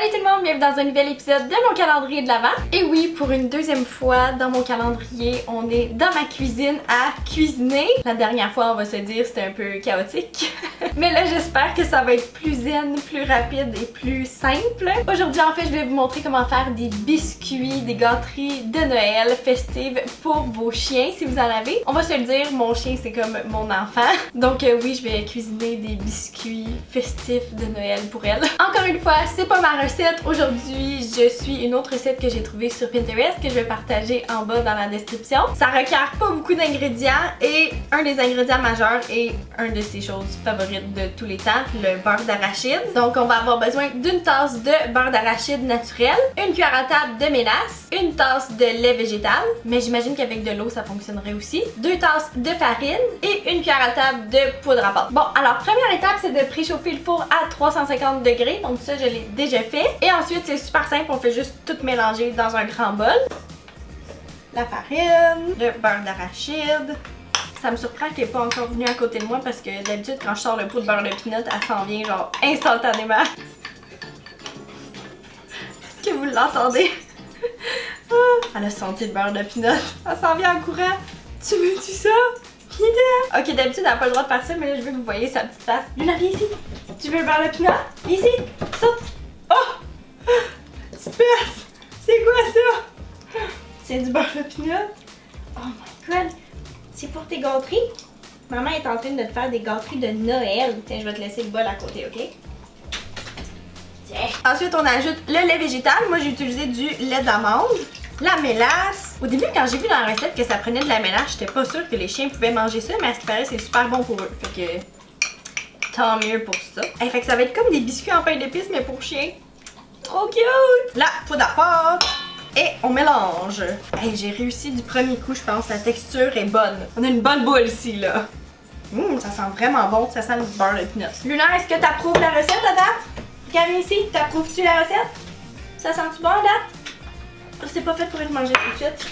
Salut tout le monde, bienvenue dans un nouvel épisode de mon calendrier de l'Avent. Et oui, pour une deuxième fois dans mon calendrier, on est dans ma cuisine à cuisiner. La dernière fois, on va se dire, c'était un peu chaotique. Mais là, j'espère que ça va être plus zen, plus rapide et plus simple. Aujourd'hui, en fait, je vais vous montrer comment faire des biscuits, des gâteries de Noël festives pour vos chiens, si vous en avez. On va se le dire, mon chien, c'est comme mon enfant. Donc oui, je vais cuisiner des biscuits festifs de Noël pour elle. Encore une fois, c'est pas ma recette. Aujourd'hui, je suis une autre recette que j'ai trouvée sur Pinterest que je vais partager en bas dans la description. Ça requiert pas beaucoup d'ingrédients et un des ingrédients majeurs est un de ses choses favorites de tous les temps, le beurre d'arachide. Donc on va avoir besoin d'une tasse de beurre d'arachide naturel, une cuillère à table de mélasse, une tasse de lait végétal, mais j'imagine qu'avec de l'eau ça fonctionnerait aussi, 2 tasses de farine et une cuillère à table de poudre à pâte. Bon, alors première étape, c'est de préchauffer le four à 350 degrés, donc ça je l'ai déjà fait. Et ensuite c'est super simple, on fait juste tout mélanger dans un grand bol. La farine, le beurre d'arachide. Ça me surprend qu'elle n'est pas encore venue à côté de moi parce que d'habitude quand je sors le pot de beurre de pinot, elle s'en vient genre instantanément. Est-ce que vous l'entendez? Elle a senti le beurre de pinot. Elle s'en vient en courant. Tu veux-tu ça? Ok, d'habitude elle n'a pas le droit de faire ça, mais là je veux que vous voyez sa petite face. Luna, viens ici. Tu veux le beurre de pinot? Viens ici. Saute. Oh! Petite face. C'est quoi ça? C'est du beurre de pinot? Oh my god. C'est pour tes gâteries? Maman est en train de te faire des gâteries de Noël. Tiens, je vais te laisser le bol à côté, ok? Tiens. Ensuite, on ajoute le lait végétal. Moi, j'ai utilisé du lait d'amande, la mélasse. Au début, quand j'ai vu dans la recette que ça prenait de la mélasse, j'étais pas sûre que les chiens pouvaient manger ça, mais à ce qui paraît, c'est super bon pour eux. Fait que tant mieux pour ça. Hey, fait que ça va être comme des biscuits en pain d'épices, mais pour chiens. Trop cute! La poudre à pâte. Et on mélange. Hey, j'ai réussi du premier coup, je pense. La texture est bonne. On a une bonne boule ici, là. Ça sent vraiment bon. Ça sent le beurre de pinot. Luna, est-ce que t'approuves la recette à date? Regarde ici. T'approuves-tu la recette? Ça sent-tu bon à date? C'est pas fait pour être mangé tout de suite.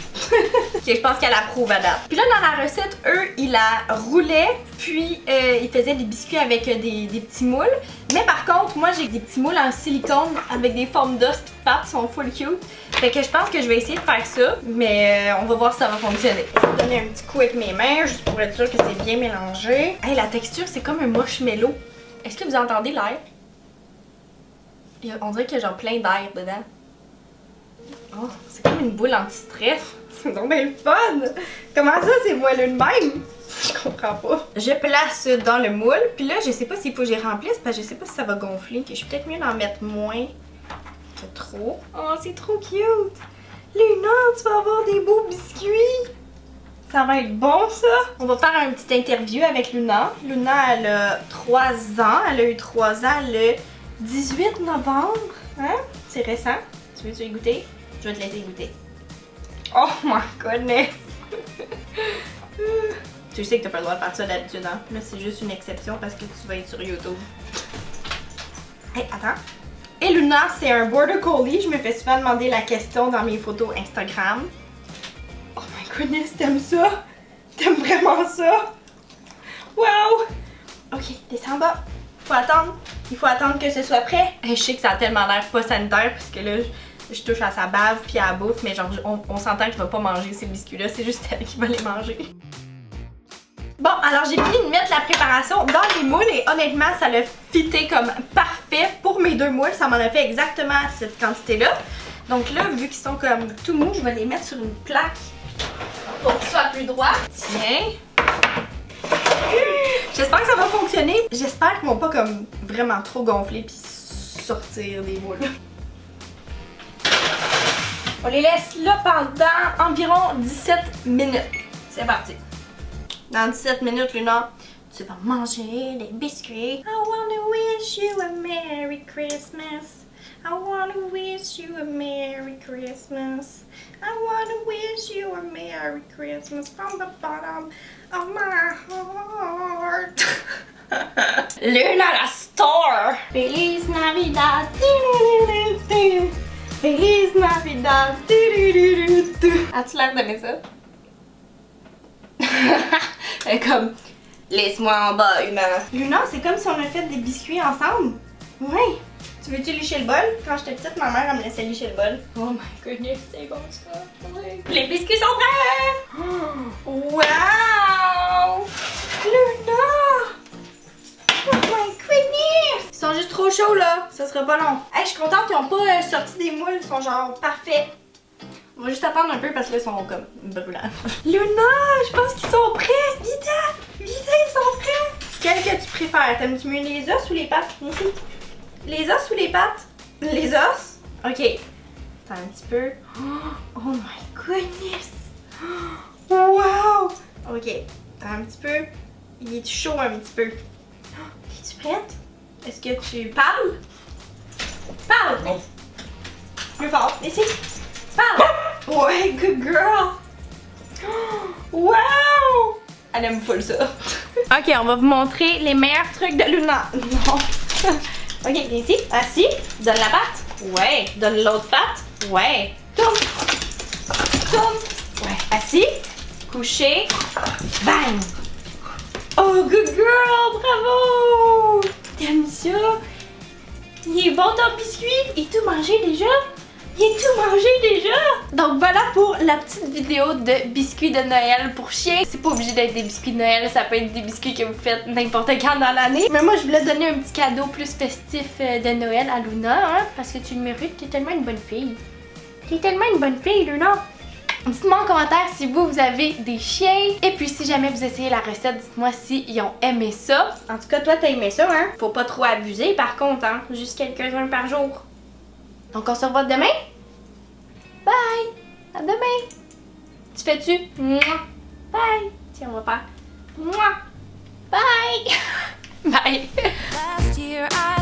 Ok, je pense qu'elle approuve à date. Puis là, dans la recette, eux, ils la roulaient, puis ils faisaient des biscuits avec des petits moules. Mais par contre, moi, j'ai des petits moules en silicone avec des formes d'os qui partent, qui sont full cute. Fait que je pense que je vais essayer de faire ça, mais on va voir si ça va fonctionner. Je vais donner un petit coup avec mes mains, juste pour être sûr que c'est bien mélangé. Hey, la texture, c'est comme un marshmallow. Est-ce que vous entendez l'air? On dirait qu'il y a genre plein d'air dedans. Oh, c'est comme une boule anti-stress. C'est donc bien le fun! Comment ça, c'est moelleux de même? Je comprends pas. Je place dans le moule, puis là, je sais pas s'il faut que j'y remplisse, parce que je sais pas si ça va gonfler. Que je suis peut-être mieux d'en mettre moins que trop. Oh, c'est trop cute! Luna, tu vas avoir des beaux biscuits! Ça va être bon, ça! On va faire une petite interview avec Luna. Luna, elle a 3 ans. Elle a eu 3 ans le 18 novembre. Hein? C'est récent. Tu veux-tu y goûter? Je vais te laisser goûter. Oh my goodness! Tu sais que t'as pas le droit de faire ça d'habitude, hein? Là, c'est juste une exception parce que tu vas être sur YouTube. Hey, attends. Et Luna, c'est un Border Collie. Je me fais souvent demander la question dans mes photos Instagram. Oh my goodness, t'aimes ça? T'aimes vraiment ça? Wow! Ok, descends en bas. Faut attendre. Il faut attendre que ce soit prêt. Hey, je sais que ça a tellement l'air pas sanitaire parce que là, je touche à sa bave puis à la bouffe, mais genre on s'entend que je vais pas manger ces biscuits-là, c'est juste elle qui va les manger. Bon, alors j'ai fini de mettre la préparation dans les moules et honnêtement, ça l'a fité comme parfait pour mes 2 moules. Ça m'en a fait exactement cette quantité-là. Donc là, vu qu'ils sont comme tout mous, je vais les mettre sur une plaque pour qu'ils soient plus droits. Tiens. J'espère que ça va fonctionner. J'espère qu'ils vont pas comme vraiment trop gonfler puis sortir des moules. On les laisse là pendant environ 17 minutes. C'est parti. Dans 17 minutes, Luna, tu vas manger des biscuits. I wanna wish you a Merry Christmas. I wanna wish you a Merry Christmas. I wanna wish you a Merry Christmas from the bottom of my heart. Luna la star! Feliz Navidad! Feliz Navidad! As-tu l'air d'aimer ça? Elle est comme, laisse-moi en bas, humain. Luna, c'est comme si on a fait des biscuits ensemble. Ouais. Tu veux-tu licher le bol? Quand j'étais petite, ma mère, elle me laissait licher le bol. Oh my goodness, c'est bon ça. Ouais. Les biscuits sont prêts! Wow! Luna! Oh my goodness! Ils sont juste trop chauds là, ça sera pas long. Hey, je suis contente qu'ils ont pas sorti des moules, ils sont genre parfaits. On va juste attendre un peu parce que là, ils sont comme brûlants. Luna, je pense qu'ils sont prêts! Vita! Vita, ils sont prêts! Quel que tu préfères? T'aimes-tu mieux les os ou les pattes? Ici. Les os ou les pattes? Les os? Ok. Attends un petit peu. Oh my goodness! Wow! Ok. Attends un petit peu. Il est chaud un petit peu. Es-tu prête? Est-ce que tu parles? Parle! Plus fort. Ici. Parle! Ouais, good girl! Wow! Elle aime full ça. Ok, on va vous montrer les meilleurs trucs de Luna. Non. Ok, viens ici. Assis. Donne la patte. Ouais. Donne l'autre patte. Ouais. Tourne. Tourne. Ouais. Assis. Couché. Bang. Oh, good girl. Bravo. T'aimes ça? Il est bon ton biscuit. Et tout mangé déjà? Il est tout mangé déjà! Donc voilà pour la petite vidéo de biscuits de Noël pour chiens. C'est pas obligé d'être des biscuits de Noël, ça peut être des biscuits que vous faites n'importe quand dans l'année. Mais moi je voulais donner un petit cadeau plus festif de Noël à Luna, hein, parce que tu le mérites, t'es tellement une bonne fille. T'es tellement une bonne fille, Luna! Dites-moi en commentaire si vous avez des chiens. Et puis si jamais vous essayez la recette, dites-moi s'ils ont aimé ça. En tout cas, toi t'as aimé ça, hein? Faut pas trop abuser par contre, hein? Juste quelques-uns par jour. Donc on se revoit demain. Bye! À demain! Tu fais-tu? Mouah! Bye! Tiens, on va faire. Mouah! Bye! Bye! Last year I